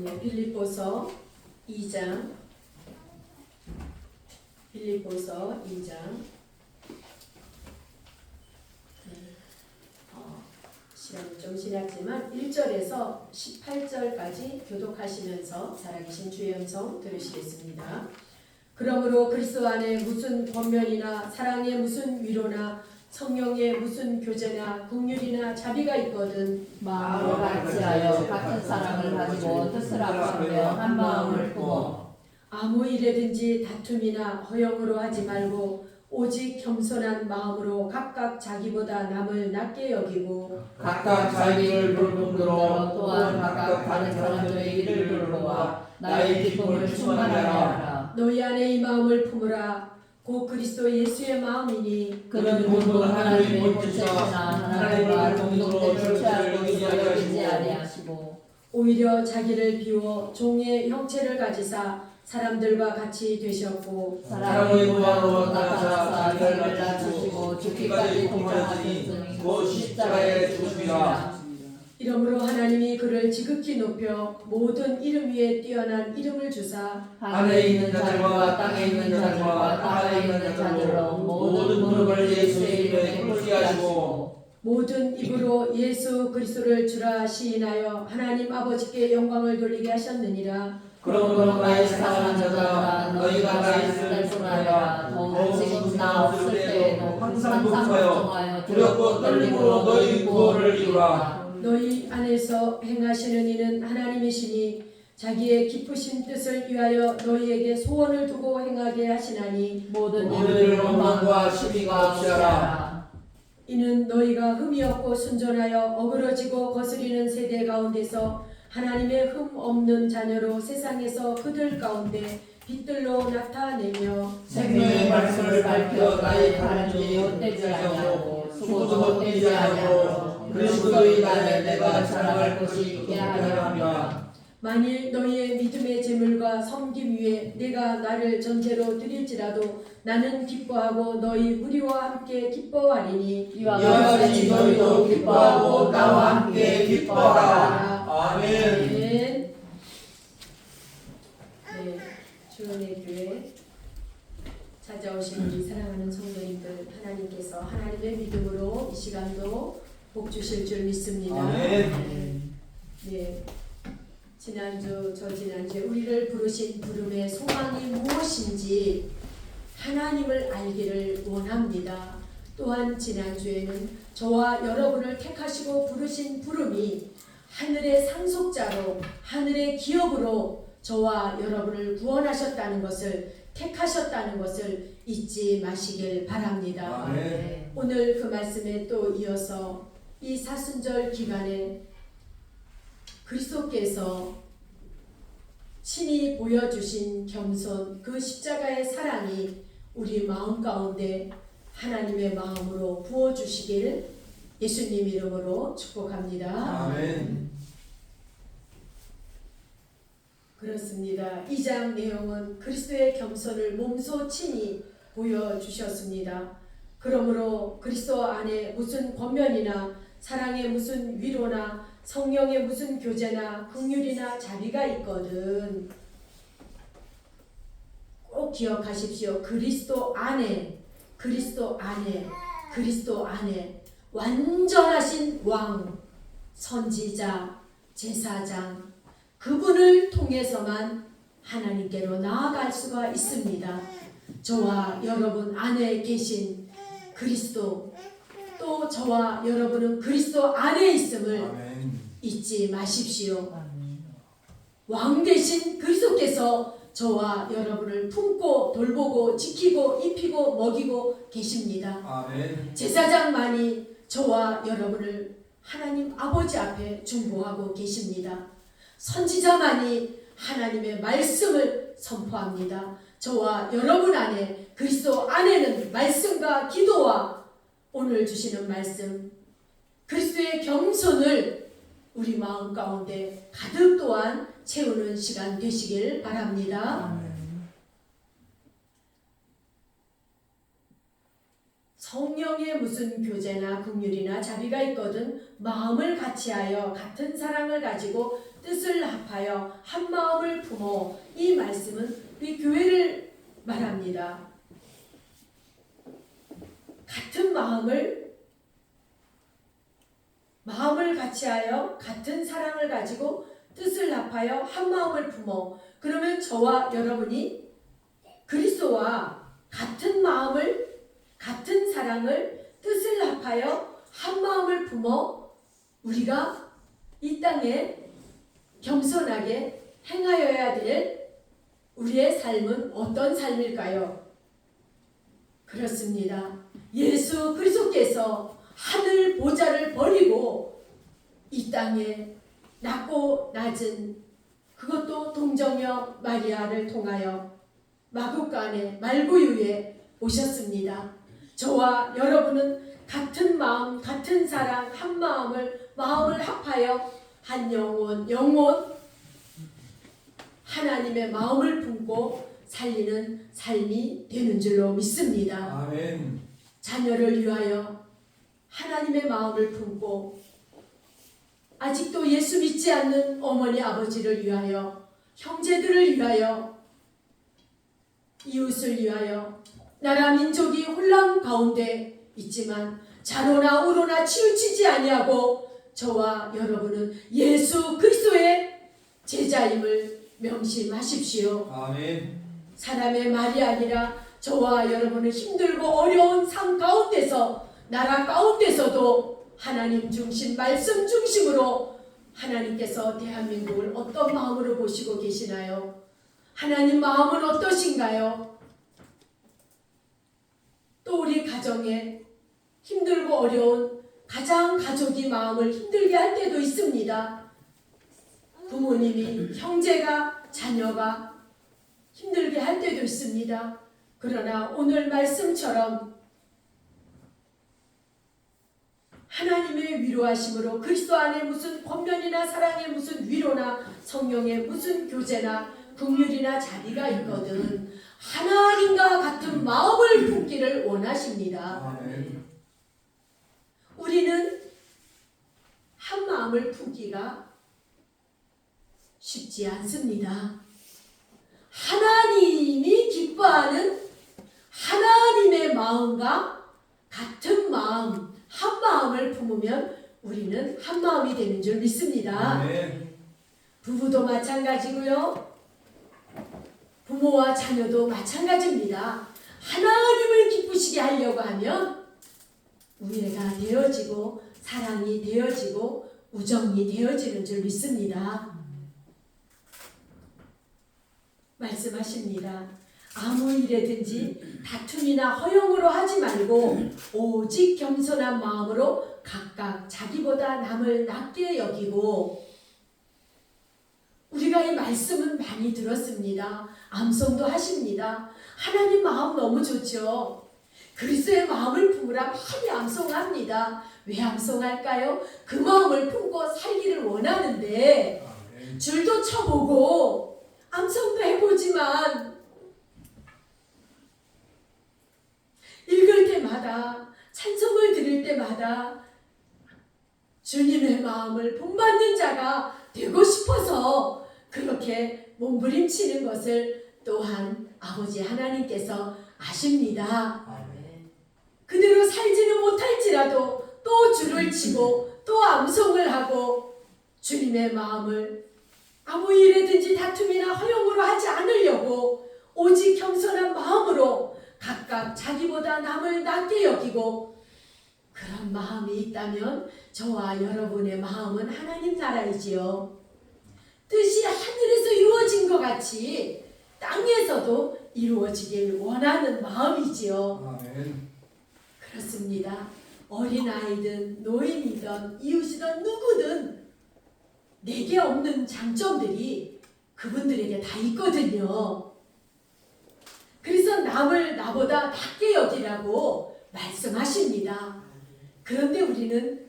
네, 빌립보서 2장. 빌립보서 2장. 시간이 좀 지났지만 1절에서 18절까지 교독하시면서 살아계신 주의 음성 들으시겠습니다. 그러므로 그리스도 안에 무슨 권면이나 사랑의 무슨 위로나 성령의 무슨 교제나 긍휼이나 자비가 있거든 마음을 같이하여 같은 사랑을 가지고 뜻을 합하며 한 마음을 품어 아무 일에든지 다툼이나 허영으로 하지 말고 오직 겸손한 마음으로 각각 자기보다 남을 낮게 여기고 각각 자기를 돌봄으로 또한 각각 다른 사람들의 일을 돌보아 나의 기쁨을 충만하게 하라. 너희 안에 이 마음을 품으라. 곧 그리스도 예수의 마음이니 그는 모두 하나님의 본체시나 하나님과 동등된 주체할 것으로 여기지 아니하시고 오히려 자기를 비워 종의 형체를 가지사 사람들과 같이 되셨고 사람의 모양으로 나타나사 자기를 낮추시고 죽기까지 동정하셨으니 곧 십자가에 죽으시리라. 이러므로 하나님이 그를 지극히 높여 모든 이름 위에 뛰어난 이름을 주사 하늘에 있는 자들과 땅에 있는 자들과 땅에 있는 자들로 모든 무릎을 예수의 이름에 꿇게 하시고 모든 입으로 예수 그리스도를 주라 시인하여 하나님 아버지께 영광을 돌리게 하셨느니라. 그러므로 나의 사랑하는 자들아 너희가 나 있을 뿐 아니라 더욱 지금 나 없을 때에도 항상 걱정하여 두렵고 떨림으로 너희 구원을 이루라. 너희 안에서 행하시는 이는 하나님이시니 자기의 기쁘신 뜻을 위하여 너희에게 소원을 두고 행하게 하시나니 모든 일을 원망과 시비가 없이 하라. 이는 너희가 흠이 없고 순전하여 어그러지고 거스리는 세대 가운데서 하나님의 흠 없는 자녀로 세상에서 그들 가운데 빛들로 나타내며 생명의 말씀을 밝혀 나의 가는지 헛되지 아니하고 수고도 헛되지 아니하고 그리스도의 날에 내가 자랑할 것이 있게 하려 합니다. 만일 너희의 믿음의 재물과 섬김 위에 내가 나를 전제로 드릴지라도 나는 기뻐하고 너희 무리와 함께 기뻐하리니 이와 같이 너희도 기뻐하고 나와 함께 기뻐하라. 아멘. 아멘. 네, 주은혜 교회 찾아오신 우리 사랑하는 성도님들, 하나님께서 하나님의 믿음으로 이 시간도 복 주실 줄 믿습니다. 아멘. 네, 지난주 저지난주에 우리를 부르신 부름의 소망이 무엇인지 하나님을 알기를 원합니다. 또한 지난주에는 저와 여러분을 택하시고 부르신 부름이 하늘의 상속자로 하늘의 기업으로 저와 여러분을 구원하셨다는 것을 택하셨다는 것을 잊지 마시길 바랍니다. 아멘. 오늘 그 말씀에 또 이어서 이 사순절 기간에 그리스도께서 친히 보여주신 겸손 그 십자가의 사랑이 우리 마음 가운데 하나님의 마음으로 부어주시기를 예수님 이름으로 축복합니다. 아멘. 그렇습니다. 2장 내용은 그리스도의 겸손을 몸소 친히 보여주셨습니다. 그러므로 그리스도 안에 무슨 권면이나 사랑의 무슨 위로나 성령의 무슨 교제나 긍휼이나 자비가 있거든. 꼭 기억하십시오. 그리스도 안에 완전하신 왕, 선지자, 제사장 그분을 통해서만 하나님께로 나아갈 수가 있습니다. 저와 여러분 안에 계신 그리스도, 또 저와 여러분은 그리스도 안에 있음을 아멘. 잊지 마십시오. 왕 대신 그리스도께서 저와 여러분을 품고 돌보고 지키고 입히고 먹이고 계십니다. 아멘. 제사장만이 저와 여러분을 하나님 아버지 앞에 중보하고 계십니다. 선지자만이 하나님의 말씀을 선포합니다. 저와 여러분 안에 그리스도 안에는 말씀과 기도와 오늘 주시는 말씀 그리스도의 겸손을 우리 마음 가운데 가득 또한 채우는 시간 되시길 바랍니다. 성령의 무슨 교제나 긍휼이나 자비가 있거든 마음을 같이하여 같은 사랑을 가지고 뜻을 합하여 한 마음을 품어. 이 말씀은 우리 교회를 말합니다. 같은 마음을 같이하여 같은 사랑을 가지고 뜻을 합하여 한 마음을 품어. 그러면 저와 여러분이 그리스도와 같은 마음을, 같은 사랑을, 뜻을 합하여 한 마음을 품어 우리가 이 땅에 겸손하게 행하여야 될 우리의 삶은 어떤 삶일까요? 그렇습니다. 예수 그리스도께서 하늘 보좌를 버리고 이 땅에 낮고 낮은, 그것도 동정녀 마리아를 통하여 마구간의 말구유에 오셨습니다. 저와 여러분은 같은 마음, 같은 사랑, 한 마음을 합하여 한 영혼 하나님의 마음을 품고 살리는 삶이 되는 줄로 믿습니다. 아멘. 자녀를 위하여 하나님의 마음을 품고 아직도 예수 믿지 않는 어머니 아버지를 위하여, 형제들을 위하여, 이웃을 위하여, 나라 민족이 혼란 가운데 있지만 좌로나 우로나 치우치지 아니하고 저와 여러분은 예수 그리스도의 제자임을 명심하십시오. 아멘. 사람의 말이 아니라 저와 여러분은 힘들고 어려운 삶 가운데서, 나라 가운데서도 하나님 중심, 말씀 중심으로 하나님께서 대한민국을 어떤 마음으로 보시고 계시나요? 하나님 마음은 어떠신가요? 또 우리 가정에 힘들고 어려운 가족이 마음을 힘들게 할 때도 있습니다. 부모님이, 형제가, 자녀가 힘들게 할 때도 있습니다. 그러나 오늘 말씀처럼 하나님의 위로하심으로 그리스도 안에 무슨 권면이나 사랑의 무슨 위로나 성령의 무슨 교제나 긍휼이나 자비가 있거든 하나님과 같은 마음을 품기를 원하십니다. 아멘. 우리는 한 마음을 품기가 쉽지 않습니다. 하나님이 기뻐하는 하나님의 마음과 같은 마음, 한 마음을 품으면 우리는 한 마음이 되는 줄 믿습니다. 아멘. 부부도 마찬가지고요. 부모와 자녀도 마찬가지입니다. 하나님을 기쁘시게 하려고 하면 우애가 되어지고 사랑이 되어지고 우정이 되어지는 줄 믿습니다. 말씀하십니다. 아무 일에든지 다툼이나 허용으로 하지 말고 오직 겸손한 마음으로 각각 자기보다 남을 낮게 여기고. 우리가 이 말씀은 많이 들었습니다. 암송도 하십니다. 하나님 마음 너무 좋죠. 그리스도의 마음을 품으라 많이 암송합니다. 왜 암송할까요? 그 마음을 품고 살기를 원하는데 아멘. 줄도 쳐보고 암송도 해보지만 읽을 때마다, 찬송을 드릴 때마다 주님의 마음을 본받는 자가 되고 싶어서 그렇게 몸부림치는 것을 또한 아버지 하나님께서 아십니다. 아멘. 그대로 살지는 못할지라도 또 줄을 치고 또 암송을 하고 주님의 마음을 아무 일에든지 다툼이나 허용으로 하지 않으려고 오직 겸손한 마음으로 각각 자기보다 남을 낮게 여기고, 그런 마음이 있다면 저와 여러분의 마음은 하나님 나라이지요. 뜻이 하늘에서 이루어진 것 같이 땅에서도 이루어지길 원하는 마음이지요. 아멘. 그렇습니다. 어린아이든 노인이든 이웃이든 누구든 내게 없는 장점들이 그분들에게 다 있거든요. 그래서 남을 나보다 낮게 여기라고 말씀하십니다. 그런데 우리는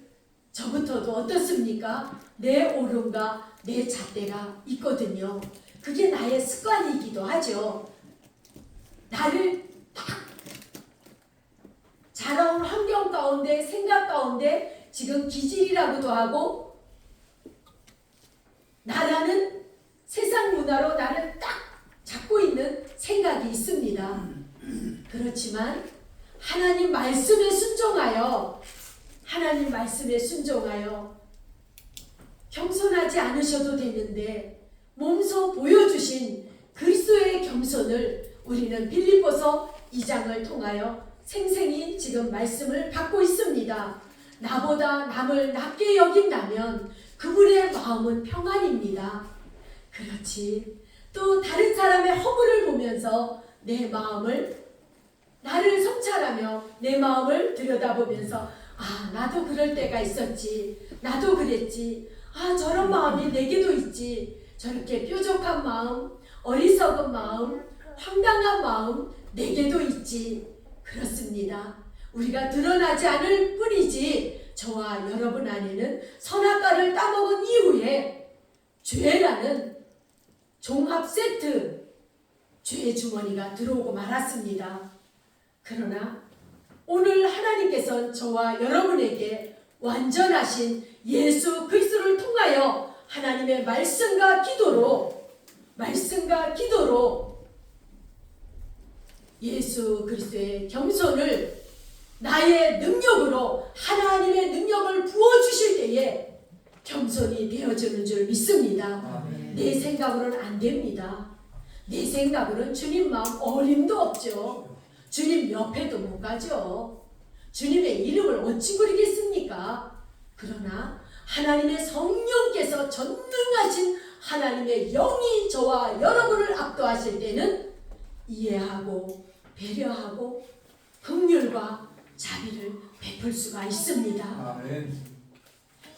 저부터도 어떻습니까? 내 옳음과 내 잣대가 있거든요. 그게 나의 습관이기도 하죠. 나를 딱 자라온 환경 가운데, 생각 가운데 지금 기질이라고도 하고 나라는 세상 문화로 나를 딱 잡고 있는 생각이 있습니다. 그렇지만 하나님 말씀에 순종하여 겸손하지 않으셔도 되는데 몸소 보여주신 그리스도의 겸손을 우리는 빌립보서 2장을 통하여 생생히 지금 말씀을 받고 있습니다. 나보다 남을 낮게 여긴다면 그분의 마음은 평안입니다. 그렇지. 또 다른 사람의 허물을 보면서 나를 성찰하며 내 마음을 들여다보면서 나도 그럴 때가 있었지. 나도 그랬지. 저런 마음이 내게도 있지. 저렇게 뾰족한 마음, 어리석은 마음, 황당한 마음 내게도 있지. 그렇습니다. 우리가 드러나지 않을 뿐이지 저와 여러분 안에는 선악과를 따먹은 이후에 죄라는 종합 세트 죄의 주머니가 들어오고 말았습니다. 그러나 오늘 하나님께서는 저와 여러분에게 완전하신 예수 그리스도를 통하여 하나님의 말씀과 기도로 예수 그리스도의 겸손을 나의 능력으로 하나님의 능력을 부어주실 때에 겸손이 되어지는 줄 믿습니다. 내 생각으로는 안 됩니다. 내 생각으로는 주님 마음 어림도 없죠. 주님 옆에도 못 가죠. 주님의 이름을 어찌 부르겠습니까? 그러나 하나님의 성령께서 전능하신 하나님의 영이 저와 여러분을 압도하실 때는 이해하고 배려하고 긍휼과 자비를 베풀 수가 있습니다. 아멘.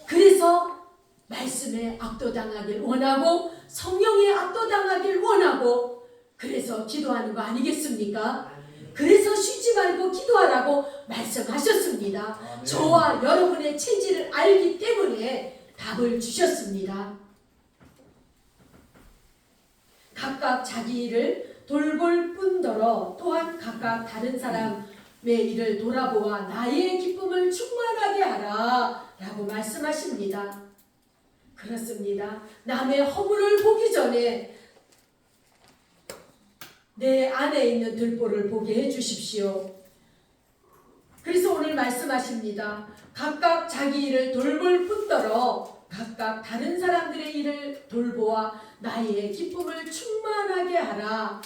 그래서 말씀에 압도당하길 원하고 성령에 압도당하길 원하고 그래서 기도하는 거 아니겠습니까? 그래서 쉬지 말고 기도하라고 말씀하셨습니다. 아멘. 저와 여러분의 체질을 알기 때문에 답을 주셨습니다. 각각 자기 일을 돌볼 뿐더러 또한 각각 다른 사람의 일을 돌아보아 나의 기쁨을 충만하게 하라 라고 말씀하십니다. 그렇습니다. 남의 허물을 보기 전에 내 안에 있는 들보를 보게 해주십시오. 그래서 오늘 말씀하십니다. 각각 자기 일을 돌볼 뿐더러 각각 다른 사람들의 일을 돌보아 나의 기쁨을 충만하게 하라.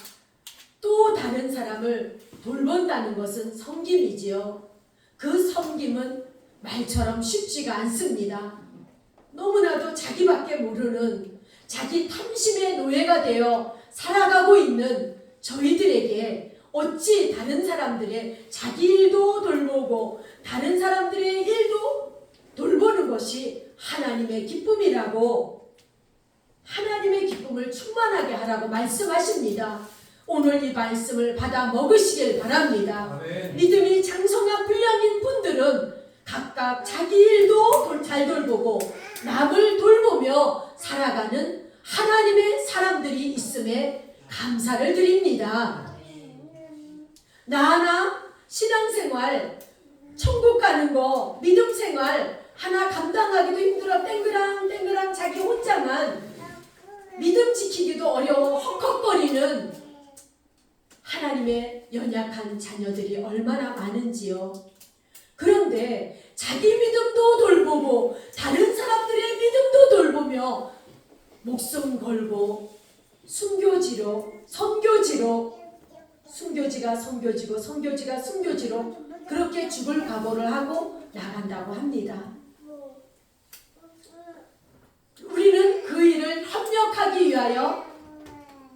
또 다른 사람을 돌본다는 것은 섬김이지요. 그 섬김은 말처럼 쉽지가 않습니다. 너무나도 자기밖에 모르는 자기 탐심의 노예가 되어 살아가고 있는 저희들에게 어찌 다른 사람들의 자기 일도 돌보고 다른 사람들의 일도 돌보는 것이 하나님의 기쁨이라고 하나님의 기쁨을 충만하게 하라고 말씀하십니다. 오늘 이 말씀을 받아 먹으시길 바랍니다. 아멘. 믿음이 장성한 불량인 분들은 각각 자기 일도 잘 돌보고 남을 돌보며 살아가는 하나님의 사람들이 있음에 감사를 드립니다. 나 하나 신앙생활, 천국 가는 거, 믿음생활 하나 감당하기도 힘들어 땡그랑 자기 혼자만 믿음 지키기도 어려워 헉헉거리는 하나님의 연약한 자녀들이 얼마나 많은지요. 그런데 자기 믿음도 돌보고 다른 사람들의 믿음도 돌보며 목숨 걸고 순교지로 순교지가 선교지고 선교지가 순교지로 그렇게 죽을 각오를 하고 나간다고 합니다. 우리는 그 일을 협력하기 위하여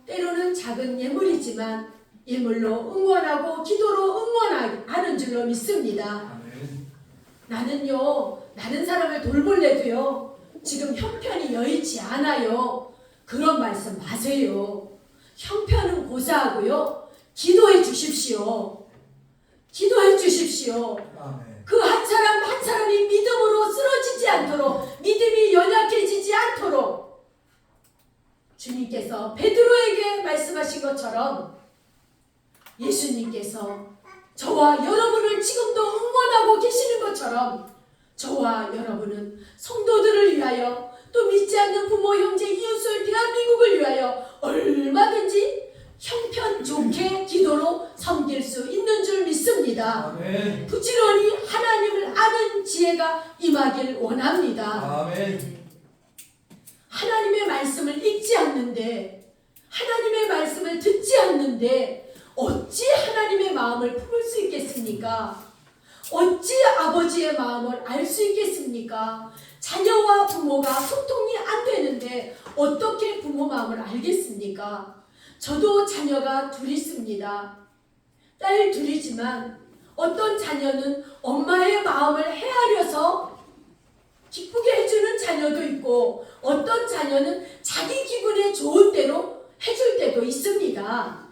때로는 작은 예물이지만 예물로 응원하고 기도로 응원하는 줄로 믿습니다. 아멘. 나는요 다른 사람을 돌볼래도요 지금 형편이 여의치 않아요. 그런 말씀 마세요. 형편은 고사하고요 기도해 주십시오. 기도해 주십시오. 아멘. 그 한 사람 한 사람이 믿음으로 쓰러지지 않도록 믿음이 연약해지지 않도록 주님께서 베드로에게 말씀하신 것처럼 예수님께서 저와 여러분을 지금도 응원하고 계시는 것처럼 저와 여러분은 성도들을 위하여 또 믿지 않는 부모, 형제, 이웃을 대한민국을 위하여 얼마든지 형편 좋게 기도로 섬길 수 있는 줄 믿습니다. 아멘. 부지런히 하나님을 아는 지혜가 임하길 원합니다. 아멘. 하나님의 말씀을 읽지 않는데, 하나님의 말씀을 듣지 않는데 어찌 하나님의 마음을 품을 수 있겠습니까? 어찌 아버지의 마음을 알 수 있겠습니까? 자녀와 부모가 소통이 안 되는데 어떻게 부모 마음을 알겠습니까? 저도 자녀가 둘 있습니다. 딸 둘이지만 어떤 자녀는 엄마의 마음을 헤아려서 기쁘게 해주는 자녀도 있고, 어떤 자녀는 자기 기분에 좋은 대로 해줄 때도 있습니다.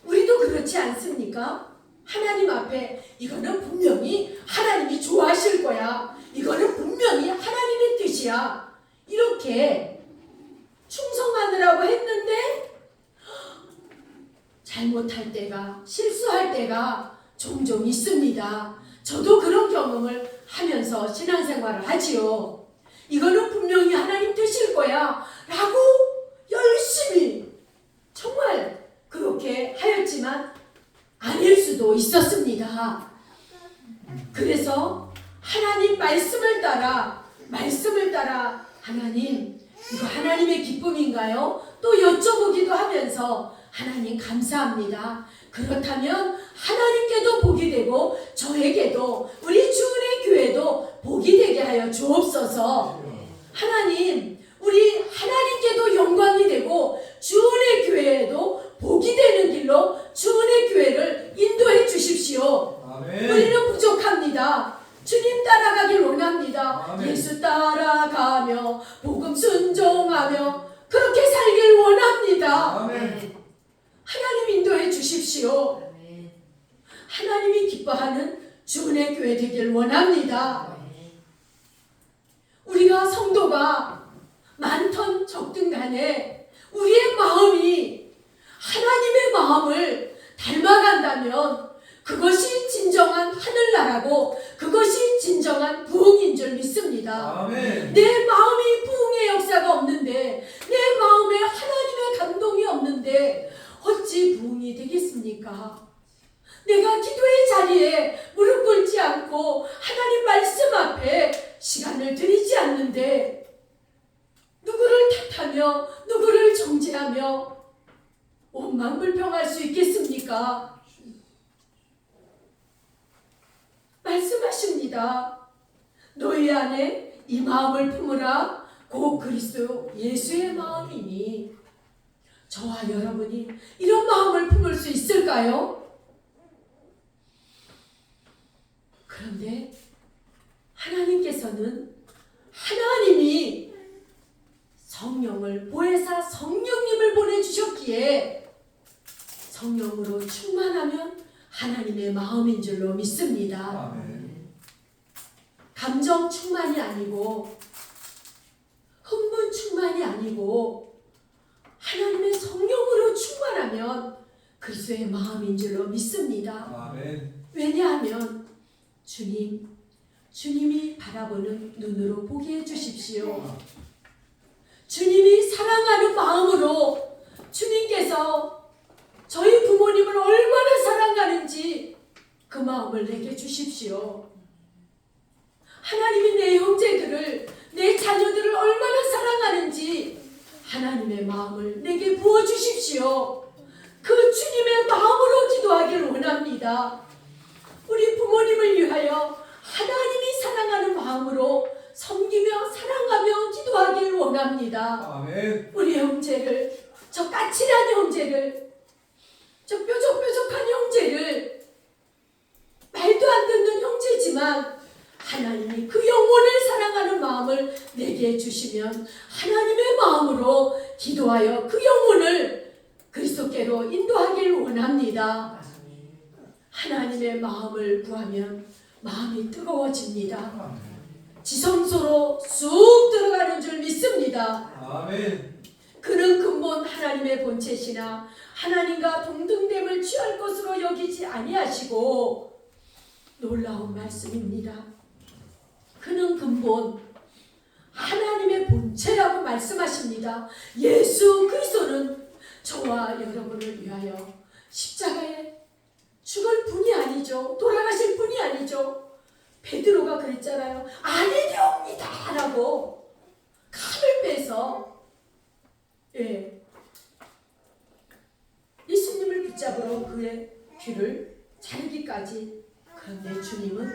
우리도 그렇지 않습니까? 하나님 앞에 이거는 분명히 하나님이 좋아하실 거야, 이거는 분명히 하나님의 뜻이야, 이렇게 충성하느라고 했는데 잘못할 때가, 실수할 때가 종종 있습니다. 저도 그런 경험을 하면서 신앙생활을 하지요. 이거는 분명히 하나님 뜻일 거야 라고 열심히 정말 그렇게 하였지만 아닐 수도 있었습니다. 그래서 하나님 말씀을 따라 하나님, 이거 하나님의 기쁨인가요? 또 여쭤보기도 하면서 하나님 감사합니다. 그렇다면 하나님께도 복이 되고 저에게도, 우리 주은혜 교회도 복이 되게 하여 주옵소서. 하나님, 우리 하나님께도 영광이 되고 주은혜 교회에도 복이 되는 길로 주은혜 교회를 인도해 주십시오. 아멘. 우리는 부족합니다. 주님 따라가길 원합니다. 아멘. 예수 따라가며 복음 순종하며 그렇게 살길 원합니다. 아멘. 하나님 인도해 주십시오. 아멘. 하나님이 기뻐하는 주은혜 교회 되길 원합니다. 우리가 성도가 많던 적든 간에 우리의 마음이 하나님의 마음을 닮아간다면 그것이 진정한 하늘나라고, 그것이 진정한 부흥인 줄 믿습니다. 아멘. 내 마음이 부흥의 역사가 없는데, 내 마음에 하나님의 감동이 없는데 어찌 부흥이 되겠습니까? 내가 기도의 자리에 무릎 꿇지 않고 하나님 말씀 앞에 시간을 들이지 않는데 누구를 탓하며 누구를 정죄하며 원망불평할 수 있겠습니까? 말씀하십니다. 너희 안에 이 마음을 품으라. 곧 그리스도 예수의 마음이니. 저와 여러분이 이런 마음을 품을 수 있을까요? 그런데 하나님께서는 하나님이 성령을, 보혜사 성령님을 보내주셨기에 성령으로 충만하면 하나님의 마음인 줄로 믿습니다. 아멘. 감정 충만이 아니고 흥분 충만이 아니고 하나님의 성령으로 충만하면 그리스도의 마음인 줄로 믿습니다. 아멘. 왜냐하면 주님이 바라보는 눈으로 보게 해주십시오. 주님이 사랑하는 마음으로, 주님께서 저희 부모님을 얼마나 사랑하는지 그 마음을 내게 주십시오. 하나님이 내 형제들을, 내 자녀들을 얼마나 사랑하는지 하나님의 마음을 내게 부어주십시오. 그 주님의 마음으로 기도하길 원합니다. 우리 부모님을 위하여 하나님이 사랑하는 마음으로 섬기며 사랑하며 기도하길 원합니다. 아멘. 우리 형제를, 저 까칠한 형제를, 저 뾰족뾰족한 형제를, 말도 안 듣는 형제지만 하나님이 그 영혼을 사랑하는 마음을 내게 주시면 하나님의 마음으로 기도하여 그 영혼을 그리스도께로 인도하길 원합니다. 하나님의 마음을 구하면 마음이 뜨거워집니다. 지성소로 쑥 들어가는 줄 믿습니다. 아멘. 그는 근본 하나님의 본체시나 하나님과 동등됨을 취할 것으로 여기지 아니하시고, 놀라운 말씀입니다. 그는 근본 하나님의 본체라고 말씀하십니다. 예수 그리스도는 저와 여러분을 위하여 십자가에 죽을 분이 아니죠. 돌아가실 분이 아니죠. 베드로가 그랬잖아요. 아니되옵니다 라고 칼을 빼서 예수님을 붙잡으러 그의 귀를 자르기까지. 그런데 주님은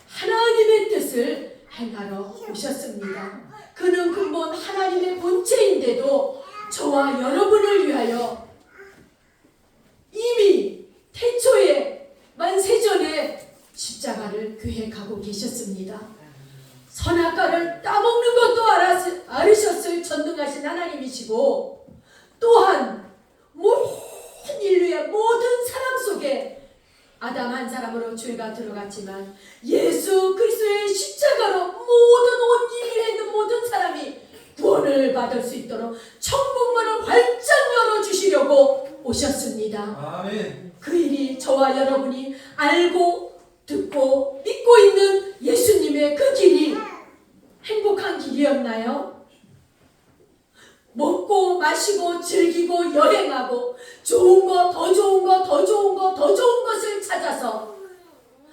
하나님의 뜻을 행하러 오셨습니다. 그는 근본 하나님의 본체인데도 저와 여러분을 위하여 이미 태초에 만세전에 십자가를 계획하고 계셨습니다. 선악과를 따먹는 것도 알으셨을 전능하신 하나님이시고, 또한 모든 인류의 모든 사람 속에 아담 한 사람으로 죄가 들어갔지만 예수 그리스도의 십자가로 모든 온 인류에 있는 모든 사람이 구원을 받을 수 있도록 천국문을 활짝 열어주시려고 오셨습니다. 아멘. 그 일이 저와 여러분이 알고 듣고 믿고 있는 예수님의 그 길이 행복한 길이었나요? 먹고 마시고 즐기고 여행하고 좋은 거, 더 좋은 거, 더 좋은 거, 더 좋은 것을 찾아서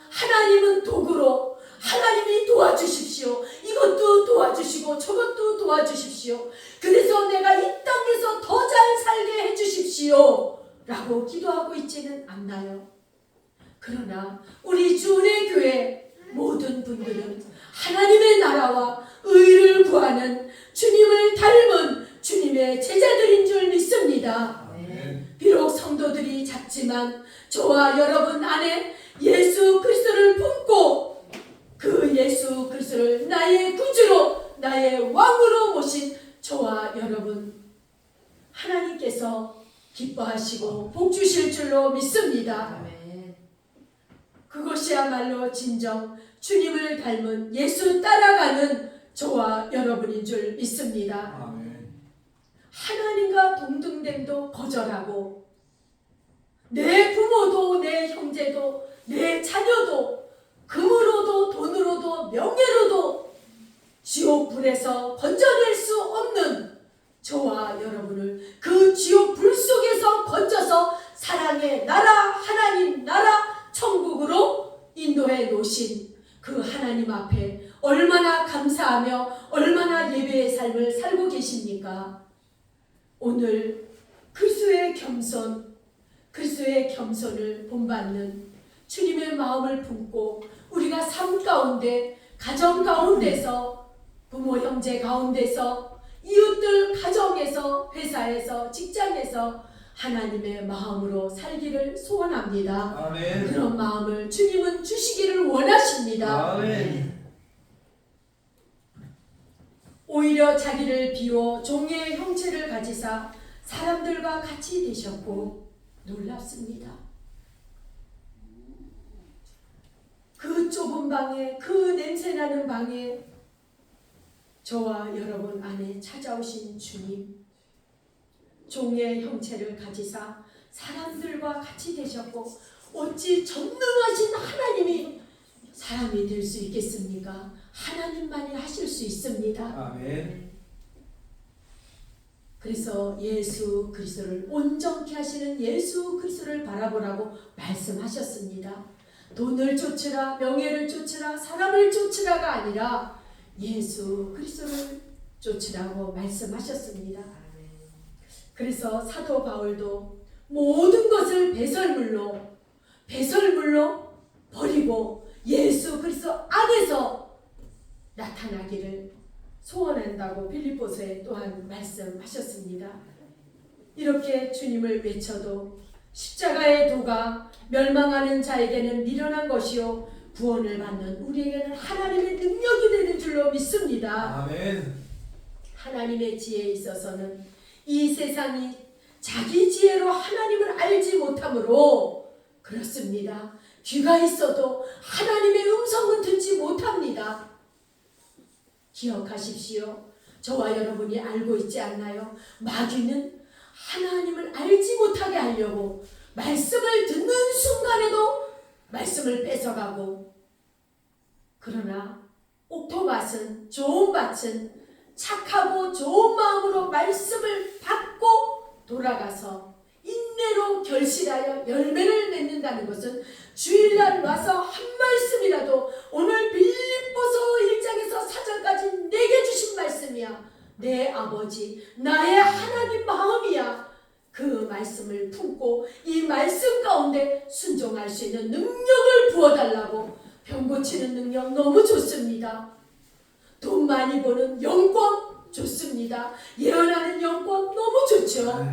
하나님은 도구로 하나님이 도와주십시오. 이것도 도와주시고 저것도 도와주십시오. 그래서 내가 이 땅에서 더 잘 살게 해주십시오 라고 기도하고 있지는 않나요? 그러나 우리 주은혜 교회 모든 분들은 하나님의 나라와 의를 구하는 주님을 닮은 주님의 제자들인 줄 믿습니다. 아멘. 비록 성도들이 작지만 저와 여러분 안에 예수 그리스도를 품고 그 예수 그리스도를 나의 구주로 나의 왕으로 모신 저와 여러분, 하나님께서 기뻐하시고 복 주실 줄로 믿습니다. 아멘. 그것이야말로 진정 주님을 닮은 예수 따라가는 저와 여러분인 줄 믿습니다. 아멘. 하나님과 동등됨도 거절하고 내 부모도 내 형제도 내 자녀도 금으로도 돈으로도 명예로도 지옥불에서 건져낼 수 없는 저와 여러분을 그 지옥불 속에서 건져서 사랑의 나라, 하나님 나라 천국으로 인도해 놓으신 그 하나님 앞에 얼마나 감사하며 얼마나 예배의 삶을 살고 계십니까? 오늘 그리스도의 겸손을 본받는 주님의 마음을 품고 우리가 삶 가운데, 가정 가운데서, 부모 형제 가운데서, 이웃들 가정에서, 회사에서, 직장에서 하나님의 마음으로 살기를 소원합니다. 아멘. 그런 마음을 주님은 주시기를 원하십니다. 아멘. 오히려 자기를 비워 종의 형체를 가지사 사람들과 같이 되셨고 놀랍습니다. 그 좁은 방에, 그 냄새나는 방에 저와 여러분 안에 찾아오신 주님, 종의 형체를 가지사 사람들과 같이 되셨고 어찌 전능하신 하나님이 사람이 될 수 있겠습니까? 하나님만이 하실 수 있습니다. 아멘. 그래서 예수 그리스도를 온전케 하시는 예수 그리스도를 바라보라고 말씀하셨습니다. 돈을 쫓으라, 명예를 쫓으라, 사람을 쫓으라가 아니라 예수 그리스도를 쫓으라고 말씀하셨습니다. 그래서 사도 바울도 모든 것을 배설물로 버리고 예수 그리스도 안에서 나타나기를 소원한다고 빌립보서에 또한 말씀하셨습니다. 이렇게 주님을 외쳐도 십자가의 도가 멸망하는 자에게는 미련한 것이요 구원을 받는 우리에게는 하나님의 능력이 되는 줄로 믿습니다. 아멘. 하나님의 지혜에 있어서는 이 세상이 자기 지혜로 하나님을 알지 못하므로 그렇습니다. 귀가 있어도 하나님의 음성은 듣지 못합니다. 기억하십시오. 저와 여러분이 알고 있지 않나요? 마귀는 하나님을 알지 못하게 하려고 말씀을 듣는 순간에도 말씀을 뺏어가고, 그러나 옥토밭은 좋은 밭은 착하고 좋은 마음으로 말씀을 받고 돌아가서 인내로 결실하여 열매를 맺는다는 것은 주일날 와서 한 말씀이라도 오늘 빌립보서 1장에서 4절까지 내게 주신 말씀이야. 내 아버지 나의 하나님 마음이야. 그 말씀을 품고 이 말씀 가운데 순종할 수 있는 능력을 부어달라고. 병 고치는 능력 너무 좋습니다. 돈 많이 버는 영광 좋습니다. 예언하는 영광 너무 좋죠.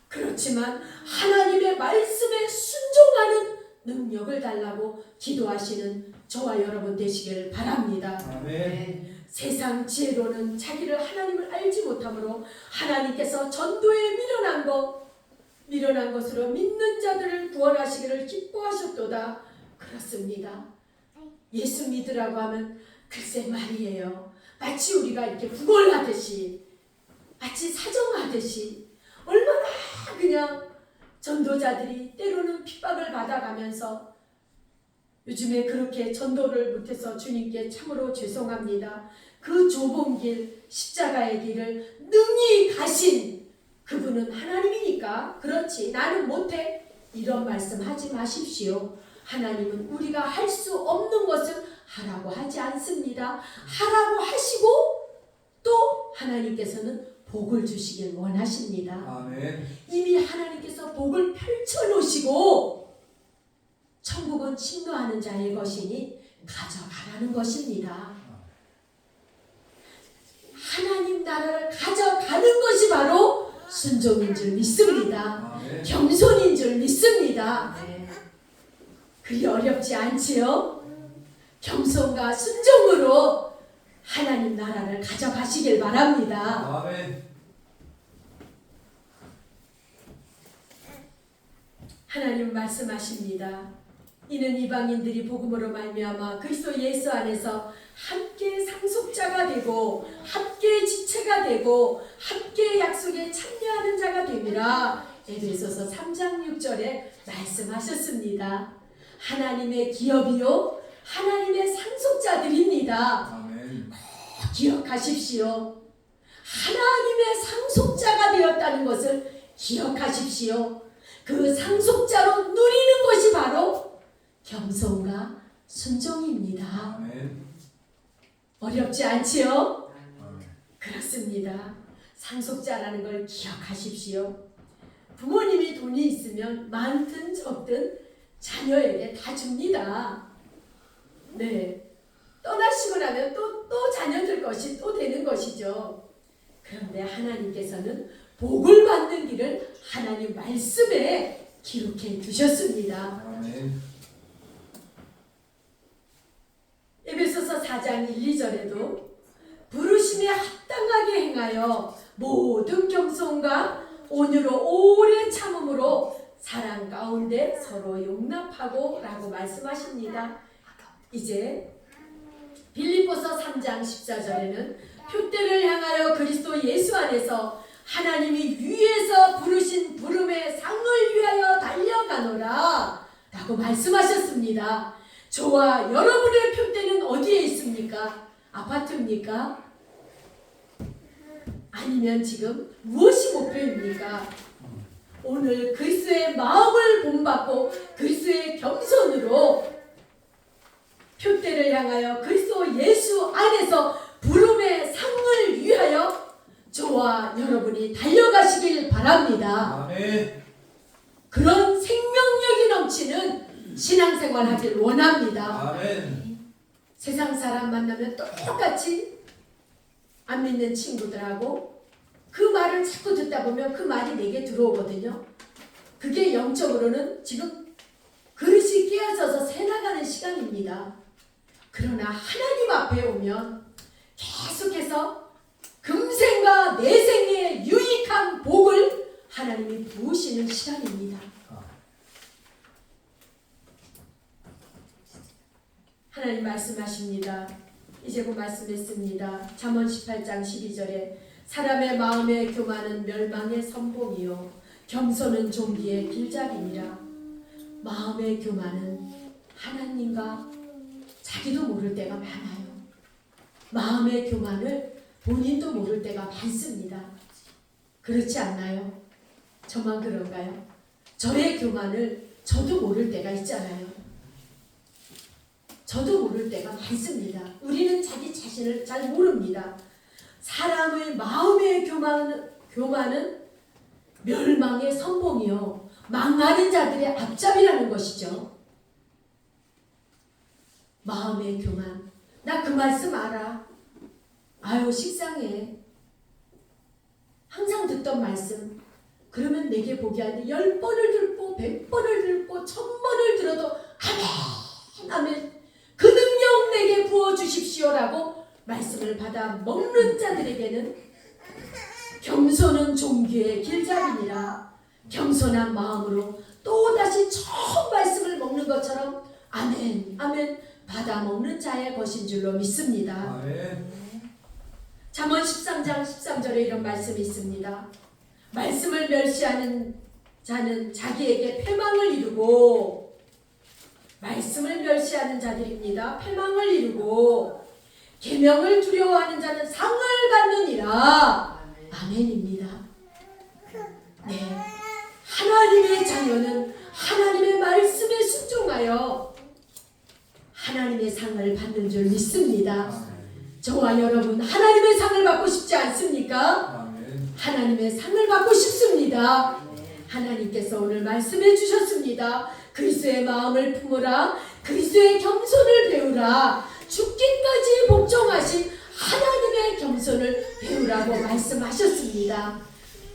그렇지만 하나님의 말씀에 순종하는 능력을 달라고 기도하시는 저와 여러분 되시기를 바랍니다. 아멘. 세상 지혜로는 자기를 하나님을 알지 못하므로 하나님께서 전도에 미련한 것으로 믿는 자들을 구원하시기를 기뻐하셨도다. 그렇습니다. 예수 믿으라고 하면 글쎄 말이에요. 마치 우리가 이렇게 구걸하듯이 마치 사정하듯이 얼마나 그냥 전도자들이 때로는 핍박을 받아가면서 요즘에 그렇게 전도를 못해서 주님께 참으로 죄송합니다. 그 좁은 길 십자가의 길을 능히 가신 그분은 하나님이니까 그렇지 나는 못해 이런 말씀 하지 마십시오. 하나님은 우리가 할 수 없는 것을 하라고 하지 않습니다. 하라고 하시고 또 하나님께서는 복을 주시길 원하십니다. 아멘. 이미 하나님께서 복을 펼쳐놓으시고 천국은 침노하는 자의 것이니 가져가라는 것입니다. 하나님 나라를 가져가는 것이 바로 순종인 줄 믿습니다. 아멘. 겸손인 줄 믿습니다. 네. 그리 어렵지 않지요? 겸손과 순종으로 하나님 나라를 가져가시길 바랍니다. 아멘. 하나님 말씀하십니다. 이는 이방인들이 복음으로 말미암아 그리스도 예수 안에서 함께 상속자가 되고 함께 지체가 되고 함께 약속에 참여하는 자가 됨이라. 에베소서 3장 6절에 말씀하셨습니다. 하나님의 기업이요 하나님의 상속자들입니다. 아멘. 기억하십시오. 하나님의 상속자가 되었다는 것을 기억하십시오. 그 상속자로 누리는 것이 바로 겸손과 순종입니다. 아멘. 어렵지 않지요? 아멘. 그렇습니다. 상속자라는 걸 기억하십시오. 부모님이 돈이 있으면 많든 적든 자녀에게 다 줍니다. 네. 떠나시고 나면 또 자녀들 것이 또 되는 것이죠. 그런데 하나님께서는 복을 받는 길을 하나님 말씀에 기록해 두셨습니다. 아멘. 에베소서 4장 1, 2절에도 부르심에 합당하게 행하여 모든 겸손과 온유로 오래 참음으로 사랑 가운데 서로 용납하고 라고 말씀하십니다. 이제 빌립보서 3장 14절에는 표대를 향하여 그리스도 예수 안에서 하나님이 위에서 부르신 부름의 상을 위하여 달려가노라 라고 말씀하셨습니다. 저와 여러분의 표대는 어디에 있습니까? 아파트입니까? 아니면 지금 무엇이 목표입니까? 오늘 그리스도의 마음을 본받고 그리스도의 겸손으로 표대를 향하여 그리스도 예수 안에서 부름의 상을 위하여 저와 여러분이 달려가시길 바랍니다. 아멘. 그런 생명력이 넘치는 신앙생활 하길 원합니다. 아멘. 세상 사람 만나면 똑같이 안 믿는 친구들하고 그 말을 자꾸 듣다 보면 그 말이 내게 들어오거든요. 그게 영적으로는 지금 그릇이 깨어져서 새나가는 시간입니다. 그러나 하나님 앞에 오면 계속해서 금생과 내생의 유익한 복을 하나님이 부으시는 시간입니다. 하나님 말씀하십니다. 이제 곧 말씀했습니다. 잠언 18장 12절에 사람의 마음의 교만은 멸망의 선봉이요 겸손은 존귀의 길잡이니라. 마음의 교만은 하나님과 자기도 모를 때가 많아요. 마음의 교만을 본인도 모를 때가 많습니다. 그렇지 않나요? 저만 그런가요? 저의 교만을 저도 모를 때가 있잖아요. 저도 모를 때가 많습니다. 우리는 자기 자신을 잘 모릅니다. 사람의 마음의 교만은 멸망의 선봉이요, 망하는 자들의 앞잡이라는 것이죠. 마음의 교만. 나 그 말씀 알아. 아유, 식상해. 항상 듣던 말씀. 그러면 내게 보게 하는데 10번을 듣고 100번을 듣고 1000번을 들어도 아멘 아멘, 그 능력 내게 부어주십시오라고 말씀을 받아 먹는 자들에게는 겸손은 종교의 길잡이니라. 겸손한 마음으로 또다시 처음 말씀을 먹는 것처럼 아멘 아멘 받아 먹는 자의 것인 줄로 믿습니다. 잠언 13장 13절에 이런 말씀이 있습니다. 말씀을 멸시하는 자는 자기에게 패망을 이루고, 말씀을 멸시하는 자들입니다. 패망을 이루고 계명을 두려워하는 자는 상을 받느니라. 아멘입니다. 네, 하나님의 자녀는 하나님의 말씀에 순종하여 하나님의 상을 받는 줄 믿습니다. 저와 여러분, 하나님의 상을 받고 싶지 않습니까? 하나님의 상을 받고 싶습니다. 하나님께서 오늘 말씀해 주셨습니다. 그리스도의 마음을 품으라, 그리스도의 겸손을 배우라, 죽기까지 복종하신 하나님의 겸손을 배우라고 말씀하셨습니다.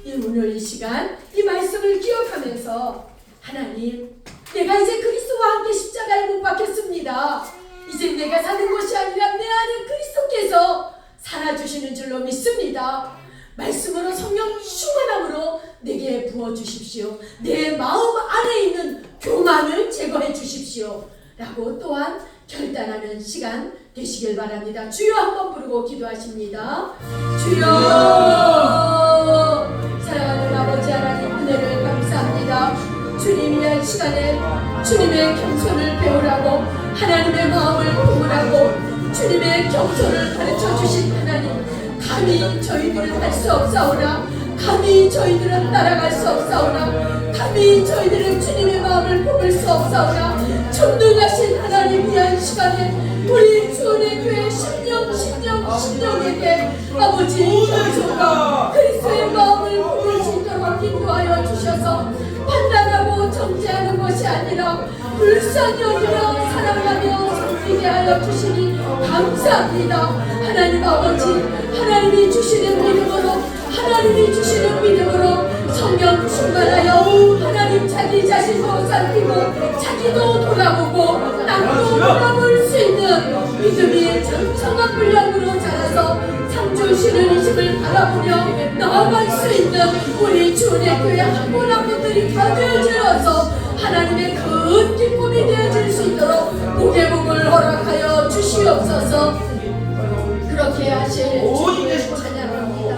오늘 이 시간 이 말씀을 기억하면서, 하나님, 내가 이제 그리스도와 함께 십자가에 못 박혔습니다. 이제 내가 사는 것이 아니라 내 안에 그리스도께서 살아주시는 줄로 믿습니다. 말씀으로 성령 충만함으로 내게 부어주십시오. 내 마음 안에 있는 교만을 제거해 주십시오 라고 또한 결단하는 시간 되시길 바랍니다. 주여 한번 부르고 기도하십니다. 주여, 사랑하는 아버지 하나님, 은혜를 감사합니다. 주님, 이 시간에 주님의 겸손을 배우라고, 하나님의 마음을 품으라고 주님의 겸손을 가르쳐 주신 하나님, 감히 저희들은 할 수 없사오나, 감히 저희들은 따라갈 수 없사오나, 감히 저희들은 주님의 마음을 품을 수 없사오나, 전능하신 하나님, 위한 시간에 우리 주원의 교회 심령에게 아버지 겸손과 그리스도의 마음을 품을 수 있도록 인도하여 주셔서 판단하고 정죄하는 것이 아니라 불쌍히 여기며 사랑하며 섬기게 하여 주시니 감사합니다. 하나님 아버지, 하나님이 주시는 믿음으로, 하나님이 주시는 믿음으로 성령 충만하여 하나님 자기 자신도 살피고 자기도 돌아보고 남도 돌아볼 수 있는 믿음이 장성한 분량으로 자라서 상 주시는 이 집을 바라보며 나아갈 수 있는 우리 주의 교회 한 분 한 분들이 다 되어지어서 하나님의 큰 기쁨이 되어질 수 있도록 복의 복을 허락하여 주시옵소서. 그렇게 하실 주님을 찬양합니다.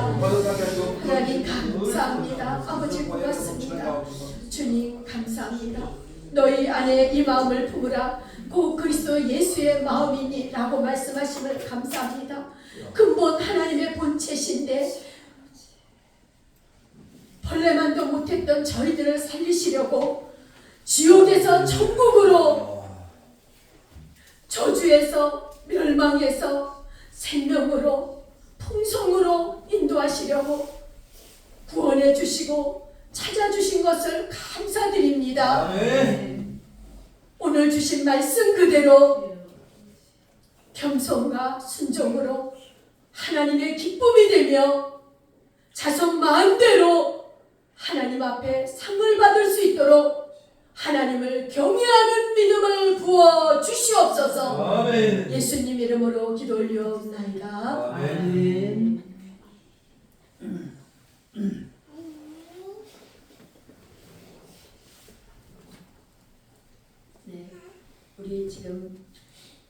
하나님 감사합니다. 아버지 고맙습니다. 주님 감사합니다. 너희 안에 이 마음을 품으라, 곧 그리스도 예수의 마음이니 라고 말씀하심을 감사합니다. 근본 하나님의 본체신데 벌레만도 못했던 저희들을 살리시려고 지옥에서 천국으로, 저주에서 멸망에서 생명으로 풍성으로 인도하시려고 구원해 주시고 찾아주신 것을 감사드립니다. 아멘. 오늘 주신 말씀 그대로 겸손과 순종으로 하나님의 기쁨이 되며 자손 마음대로 하나님 앞에 상을 받을 수 있도록 하나님을 경외하는 믿음을 부어 주시옵소서. 아멘. 예수님 이름으로 기도 올려옵나이다. 아멘. 네, 우리 지금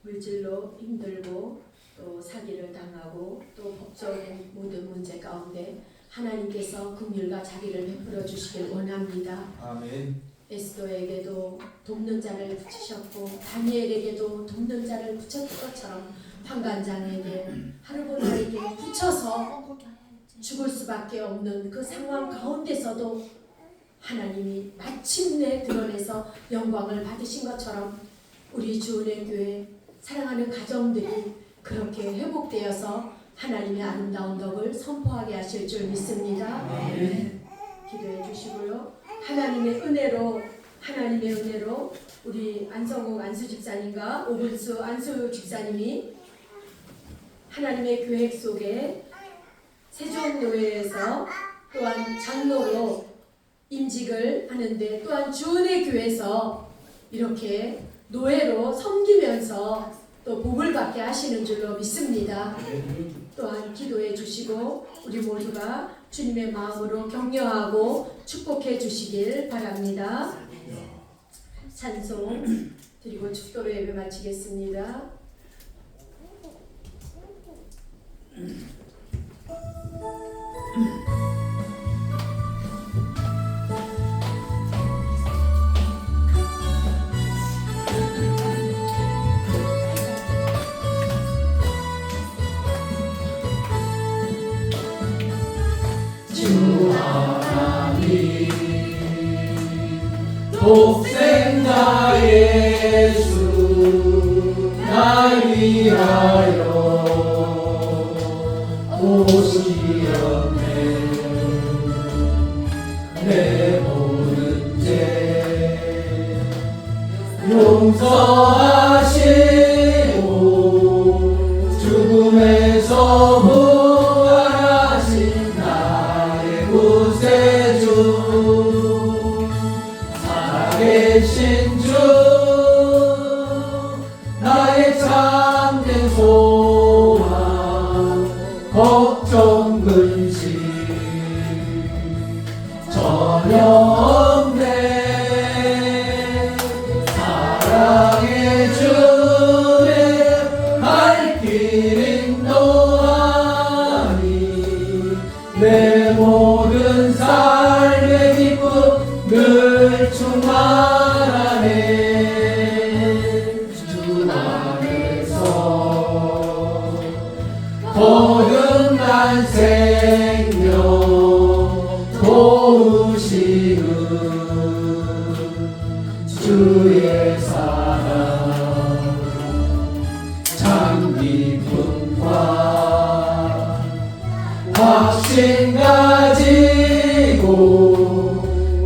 물질로 힘들고 또 사기를 당하고 또 법적인 모든 문제 가운데 하나님께서 긍휼과 자비를 베풀어 주시길 원합니다. 아멘. 에스더에게도 돕는 자를 붙이셨고 다니엘에게도 돕는 자를 붙였던 것처럼 환관장에게 하루보나에게 붙여서 죽을 수밖에 없는 그 상황 가운데서도 하나님이 마침내 드러내서 영광을 받으신 것처럼 우리 주은혜 교회 사랑하는 가정들이 그렇게 회복되어서 하나님의 아름다운 덕을 선포하게 하실 줄 믿습니다. 기도해 주시고요. 하나님의 은혜로 우리 안성욱 안수 집사님과 오분수 안수 집사님이 하나님의 계획 속에 세종노회에서 또한 장로로 임직을 하는데 또한 주은혜 교회에서 이렇게 노회로 섬기면서 또 복을 받게 하시는 줄로 믿습니다. 또한 기도해 주시고 우리 모두가 주님의 마음으로 격려하고 축복해 주시길 바랍니다. 찬송 드리고 축도로 예배 마치겠습니다. 주 하나님 독생자 예수 날 위하여 오시었네. 내 모든 죄 용서하시고 죽음에서 부활하신 나의 구세주 살아계신 주 나의 참된 소망 걱정 근심 전혀 없네. 사랑의 주님 갈 길 인도하니 내 모든 삶의 기쁨 늘 충만하네. 주 안에서 거듭난 생명 도우시는 주의 사랑 참 기쁨과 확신 가지고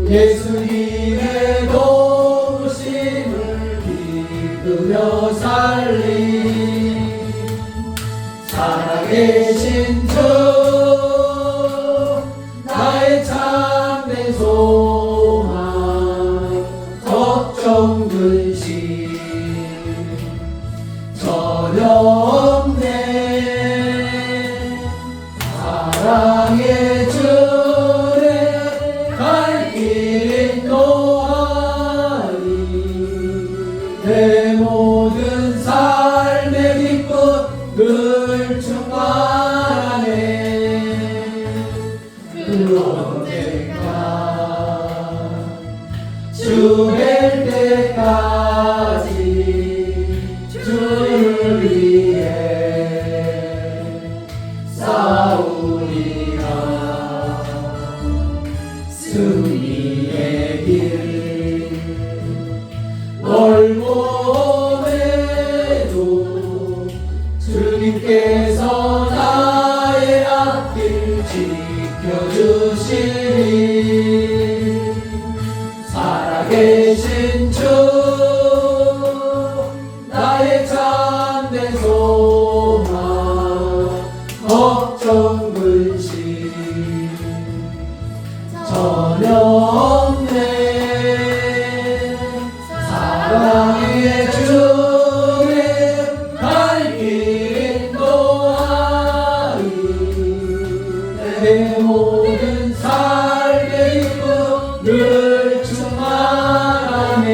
예수님의 도우심을 믿으며 살리 살아계신 주 나의 참된 소망 걱정 근심 전혀 없네. 사랑의 주를 갈 길 인도하니 내 모든 삶의 기쁨 늘 충만하네. 그 언젠가 주 뵐 때까지 주를 위해 싸우리라. 승리의 길 멀고 오매도 주님께서 나의 앞길 지켜주시니 살아계신 주 나의 참된 소망 걱정 근심 전혀 없네. 사랑의 주님 갈 길 인도하니 내 모든 삶의 기쁨 늘 충만하네.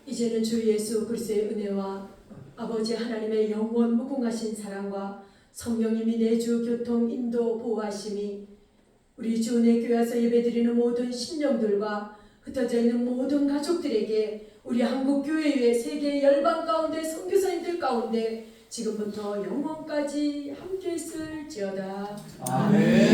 이제는 주 예수 그리스도의 은혜와 아버지 하나님의 영원 무궁하신 사랑과 성령님이 내주 교통 인도 보호하심이 우리 주은혜 교회 와서 예배드리는 모든 심령들과 흩어져 있는 모든 가족들에게 우리 한국교회의 세계 열방 가운데 선교사님들 가운데 지금부터 영원까지 함께 있을지어다. 아멘.